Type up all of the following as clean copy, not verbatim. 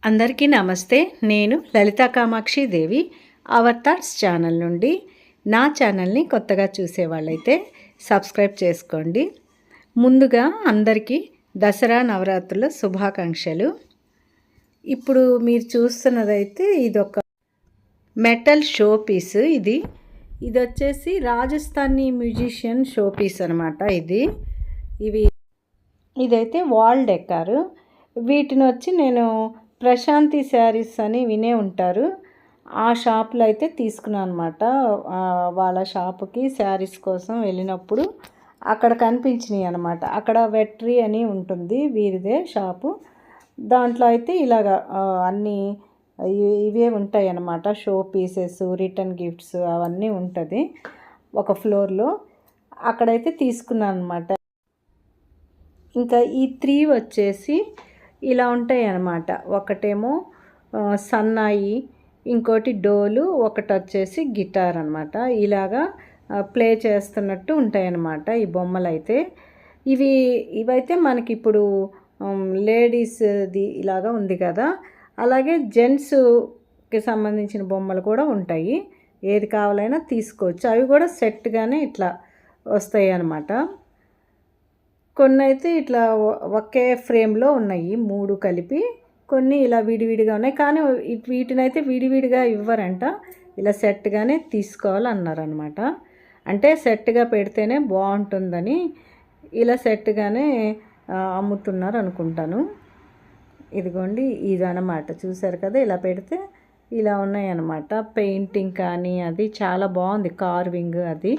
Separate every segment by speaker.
Speaker 1: అందరికీ నమస్తే. నేను లలితా కామాక్షి దేవి అవర్ థాట్స్ ఛానల్ నుండి. నా ఛానల్ని కొత్తగా చూసేవాళ్ళైతే సబ్స్క్రైబ్ చేసుకోండి. ముందుగా అందరికీ దసరా నవరాత్రుల శుభాకాంక్షలు. ఇప్పుడు మీరు చూస్తున్నదైతే ఇదొక మెటల్ షో పీస్. ఇది వచ్చేసి రాజస్థానీ మ్యూజిషియన్ షో పీస్ అనమాట. ఇదైతే వాల్ డెకారు. వీటిని వచ్చి నేను ప్రశాంతి శారీస్ అని వినే ఉంటారు. ఆ షాప్లో అయితే తీసుకున్నాను అనమాట. వాళ్ళ షాపుకి శారీస్ కోసం వెళ్ళినప్పుడు అక్కడ కనిపించినాయి అనమాట. అక్కడ వెట్రీ అని ఉంటుంది, వీరిదే షాపు. దాంట్లో అయితే ఇలాగా అన్నీ ఇవే ఉంటాయి అన్నమాట. షో పీసెస్, రిటర్న్ గిఫ్ట్స్ అవన్నీ ఉంటుంది ఒక ఫ్లోర్లో. అక్కడైతే తీసుకున్నాను అనమాట. ఇంకా ఈ 3 వచ్చేసి ఇలా ఉంటాయి అన్నమాట. ఒకటేమో సన్నాయి, ఇంకోటి డోలు, ఒకటి వచ్చేసి గిటార్ అనమాట. ఇలాగా ప్లే చేస్తున్నట్టు ఉంటాయి అన్నమాట ఈ బొమ్మలు అయితే. ఇవైతే మనకి ఇప్పుడు లేడీస్ది ఇలాగా ఉంది కదా, అలాగే జెంట్స్కి సంబంధించిన బొమ్మలు కూడా ఉంటాయి. ఏది కావాలైనా తీసుకోవచ్చు. అవి కూడా సెట్గానే ఇట్లా వస్తాయి అన్నమాట. కొన్ని అయితే ఇట్లా ఒకే ఫ్రేమ్లో ఉన్నాయి 3 కలిపి, కొన్ని ఇలా విడివిడిగా ఉన్నాయి. కానీ వీటినైతే విడివిడిగా ఇవ్వరంట, ఇలా సెట్గానే తీసుకోవాలన్నారనమాట. అంటే సెట్గా పెడితేనే బాగుంటుందని ఇలా సెట్గానే అమ్ముతున్నారు అనుకుంటాను. ఇదిగోండి, ఇదన్నమాట. చూసారు కదా, ఇలా పెడితే ఇలా ఉన్నాయన్నమాట. పెయింటింగ్ కానీ అది చాలా బాగుంది, కార్వింగ్ అది.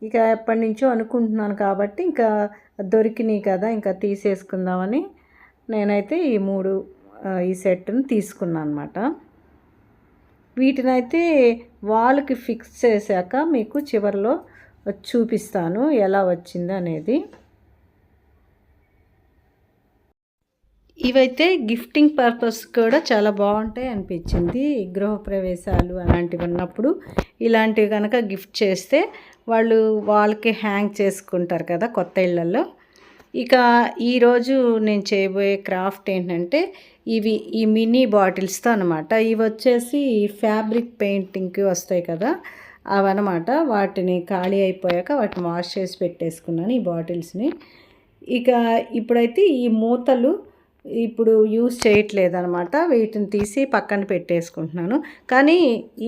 Speaker 1: ఇక ఎప్పటి నుంచో అనుకుంటున్నాను కాబట్టి ఇంకా దొరికినాయి కదా, ఇంకా తీసేసుకుందామని నేనైతే ఈ సెట్ని తీసుకున్నాను అనమాట. వీటినైతే వాల్కి ఫిక్స్ చేశాక మీకు చివరిలో చూపిస్తాను ఎలా వచ్చింది అనేది. ఇవైతే గిఫ్టింగ్ పర్పస్ కూడా చాలా బాగుంటాయి అనిపించింది. గృహప్రవేశాలు అలాంటివి ఉన్నప్పుడు ఇలాంటివి కనుక గిఫ్ట్ చేస్తే వాళ్ళు వాళ్ళకి హ్యాంగ్ చేసుకుంటారు కదా కొత్త ఇళ్ళల్లో. ఇక ఈరోజు నేను చేయబోయే క్రాఫ్ట్ ఏంటంటే ఈ మినీ బాటిల్స్తో అనమాట. ఇవి వచ్చేసి ఫ్యాబ్రిక్ పెయింటింగ్కి వస్తాయి కదా, అవన్నమాట. వాటిని ఖాళీ అయిపోయాక వాటిని వాష్ చేసి పెట్టేసుకున్నాను ఈ బాటిల్స్ని. ఇక ఇప్పుడైతే ఈ మూతలు ఇప్పుడు యూజ్ చేయట్లేదు అనమాట. వీటిని తీసి పక్కన పెట్టేసుకుంటున్నాను. కానీ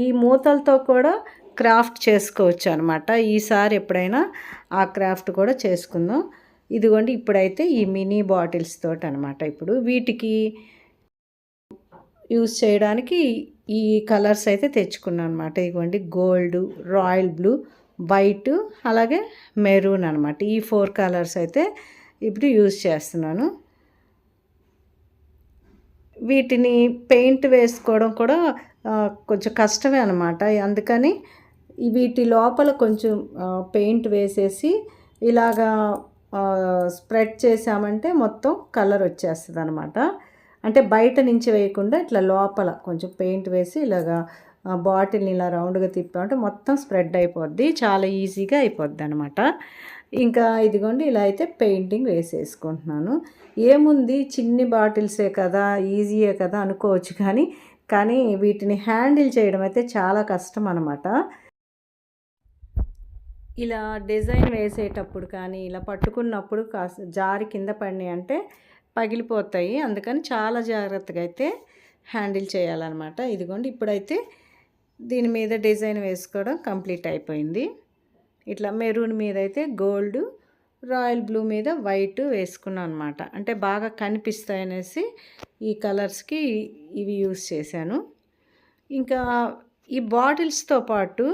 Speaker 1: ఈ మూతలతో కూడా క్రాఫ్ట్ చేసుకోవచ్చు అనమాట. ఈసారి ఎప్పుడైనా ఆ క్రాఫ్ట్ కూడా చేసుకుందాం. ఇదిగోండి, ఇప్పుడైతే ఈ మినీ బాటిల్స్ తోటి అనమాట. ఇప్పుడు వీటికి యూజ్ చేయడానికి ఈ కలర్స్ అయితే తెచ్చుకున్నాను అనమాట. ఇదిగోండి, గోల్డ్, రాయల్ బ్లూ, వైట్, అలాగే మెరూన్ అనమాట. ఈ 4 కలర్స్ అయితే ఇప్పుడు యూజ్ చేస్తున్నాను. వీటిని పెయింట్ వేసుకోవడం కూడా కొంచెం కష్టమే అనమాట. అందుకని వీటి లోపల కొంచెం పెయింట్ వేసేసి ఇలాగా స్ప్రెడ్ చేసామంటే మొత్తం కలర్ వచ్చేస్తుంది అనమాట. అంటే బయట నుంచి వేయకుండా ఇట్లా లోపల కొంచెం పెయింట్ వేసి ఇలాగా బాటిల్ని ఇలా రౌండ్గా తిప్పామంటే మొత్తం స్ప్రెడ్ అయిపోద్ది, చాలా ఈజీగా అయిపోద్ది అనమాట. ఇంకా ఇదిగోండి, ఇలా అయితే పెయింటింగ్ వేసేసుకుంటున్నాను. ఏముంది, చిన్ని బాటిల్సే కదా, ఈజీయే కదా అనుకోవచ్చు. కానీ వీటిని హ్యాండిల్ చేయడం అయితే చాలా కష్టం అనమాట. ఇలా డిజైన్ వేసేటప్పుడు కానీ ఇలా పట్టుకున్నప్పుడు కాస్త జారి కింద పడినాయి అంటే పగిలిపోతాయి. అందుకని చాలా జాగ్రత్తగా అయితే హ్యాండిల్ చేయాలన్నమాట. ఇదిగోండి, ఇప్పుడైతే దీని మీద డిజైన్ వేసుకోవడం కంప్లీట్ అయిపోయింది. ఇట్లా మెరూన్ మీద అయితే గోల్డ్, రాయల్ బ్లూ మీద వైట్ వేసుకున్నాను అనమాట. అంటే బాగా కనిపిస్తాయి అనేసి ఈ కలర్స్కి ఇవి యూస్ చేశాను. ఇంకా ఈ బాటిల్స్తో పాటు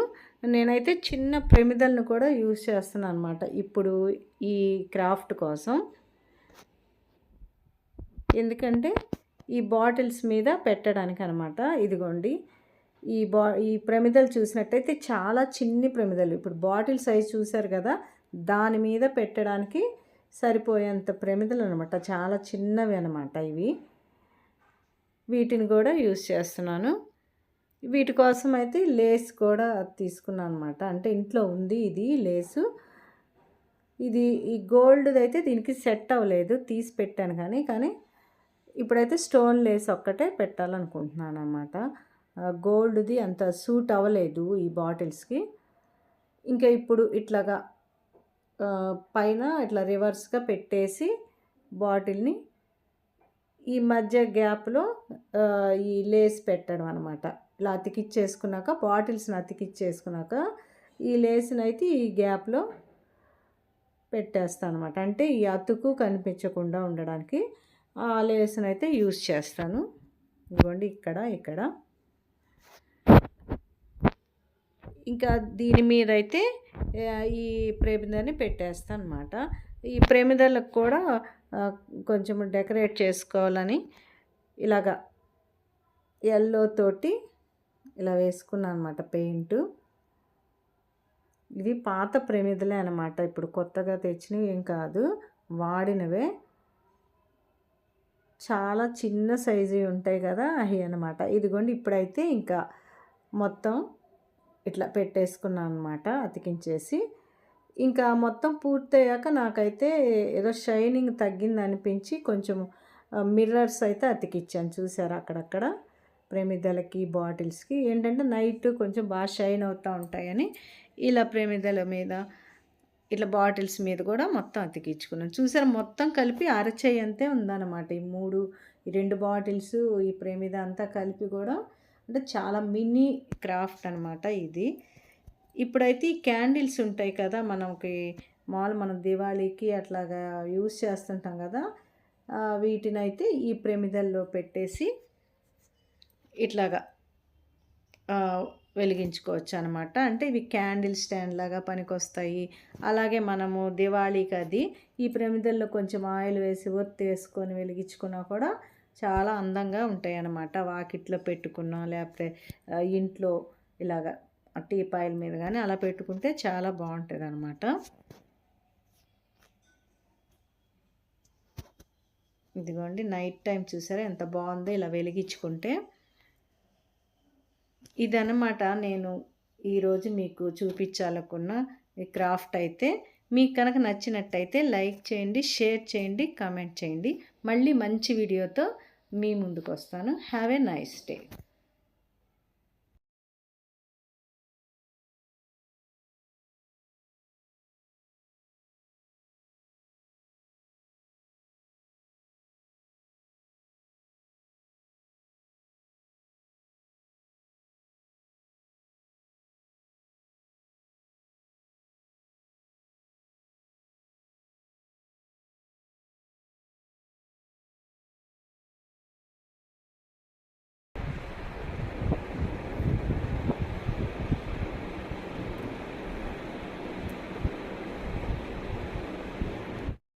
Speaker 1: నేనైతే చిన్న ప్రమిదలను కూడా యూజ్ చేస్తున్నాను అనమాట ఇప్పుడు ఈ క్రాఫ్ట్ కోసం. ఎందుకంటే ఈ బాటిల్స్ మీద పెట్టడానికి అనమాట. ఇదిగోండి, ఈ ప్రమిదలు చూసినట్టయితే చాలా చిన్ని ప్రమిదలు. ఇప్పుడు బాటిల్ సైజ్ చూసారు కదా, దాని మీద పెట్టడానికి సరిపోయేంత ప్రమిదలు అనమాట. చాలా చిన్నవి అనమాట ఇవి. వీటిని కూడా యూజ్ చేస్తున్నాను. వీటి కోసం అయితే లేస్ కూడా తీసుకున్నాను అనమాట. అంటే ఇంట్లో ఉంది ఇది లేసు. ఈ గోల్డ్ది అయితే దీనికి సెట్ అవ్వలేదు, తీసి పెట్టాను. కానీ ఇప్పుడైతే స్టోన్ లేస్ ఒక్కటే పెట్టాలనుకుంటున్నాను అనమాట. గోల్డ్‌ది అంత సూట్ అవ్వలేదు ఈ బాటిల్స్‌కి. ఇంకా ఇప్పుడు ఇట్లాగా పైన ఇట్లా రివర్స్‌గా పెట్టేసి బాటిల్‌ని ఈ మధ్య గ్యాప్‌లో ఈ లేస్ పెట్టడం అనమాట. ఇలా అతికిచ్చేసుకున్నాక బాటిల్స్‌ని అతికిచ్చేసుకున్నాక ఈ లేస్‌నైతే ఈ గ్యాప్‌లో పెట్టేస్తానమాట. అంటే ఈ అతుకు కనిపించకుండా ఉండడానికి ఆ లేస్‌నైతే యూజ్ చేస్తాను. ఇదిగోండి ఇక్కడ. ఇంకా దీని మీదైతే ఈ ప్రమిదని పెట్టేస్తానమాట. ఈ ప్రమిదలకు కూడా కొంచెం డెకరేట్ చేసుకోవాలని ఇలాగా యెల్లో తోటి ఇలా వేసుకున్నాను అనమాట పెయింటు. ఇది పాత ప్రమిదలే అనమాట. ఇప్పుడు కొత్తగా తెచ్చినవి ఏం కాదు, వాడినవే. చాలా చిన్న సైజువి ఉంటాయి కదా, అవి అనమాట. ఇదిగోండి ఇప్పుడైతే ఇంకా మొత్తం ఇట్లా పెట్టేసుకున్నాను అనమాట అతికించేసి. ఇంకా మొత్తం పూర్తయ్యాక నాకైతే ఏదో షైనింగ్ తగ్గింది అనిపించి కొంచెం మిర్రర్స్ అయితే అతికిచ్చాను. చూసారా అక్కడక్కడ ప్రమిదలకి బాటిల్స్కి ఏంటంటే నైట్ కొంచెం బాగా షైన్ అవుతూ ఉంటాయని ఇలా ప్రమిదల మీద ఇట్లా బాటిల్స్ మీద కూడా మొత్తం అతికించుకున్నాను. చూసారా మొత్తం కలిపి అరచేయి అంతే ఉందన్నమాట. ఈ 2 బాటిల్స్ ఈ ప్రమిద అంతా కలిపి కూడా అంటే చాలా మినీ క్రాఫ్ట్ అనమాట ఇది. ఇప్పుడైతే ఈ క్యాండిల్స్ ఉంటాయి కదా, మనకి మనం దివాళీకి అట్లాగా యూజ్ చేస్తుంటాం కదా, వీటినైతే ఈ ప్రమిదల్లో పెట్టేసి ఇట్లాగా వెలిగించుకోవచ్చు అనమాట. అంటే ఇవి క్యాండిల్ స్టాండ్ లాగా పనికొస్తాయి. అలాగే మనము దివాళీకి అది ఈ ప్రమిదల్లో కొంచెం ఆయిల్ వేసి ఒత్తి వేసుకొని వెలిగించుకున్నా కూడా చాలా అందంగా ఉంటాయి అన్నమాట. వాకిట్లో పెట్టుకున్నా లేకపోతే ఇంట్లో ఇలాగా టీపాయిల మీద కానీ అలా పెట్టుకుంటే చాలా బాగుంటుంది అనమాట. ఇదిగోండి నైట్ టైం చూసారా ఎంత బాగుందో ఇలా వెలిగించుకుంటే. ఇదన్నమాట నేను ఈరోజు మీకు చూపించాలనుకున్న ఈ క్రాఫ్ట్ అయితే. మీకు కనుక నచ్చినట్టయితే లైక్ చేయండి, షేర్ చేయండి, కామెంట్ చేయండి. మళ్ళీ మంచి వీడియోతో మీ ముందుకు వస్తాను. Have a nice day.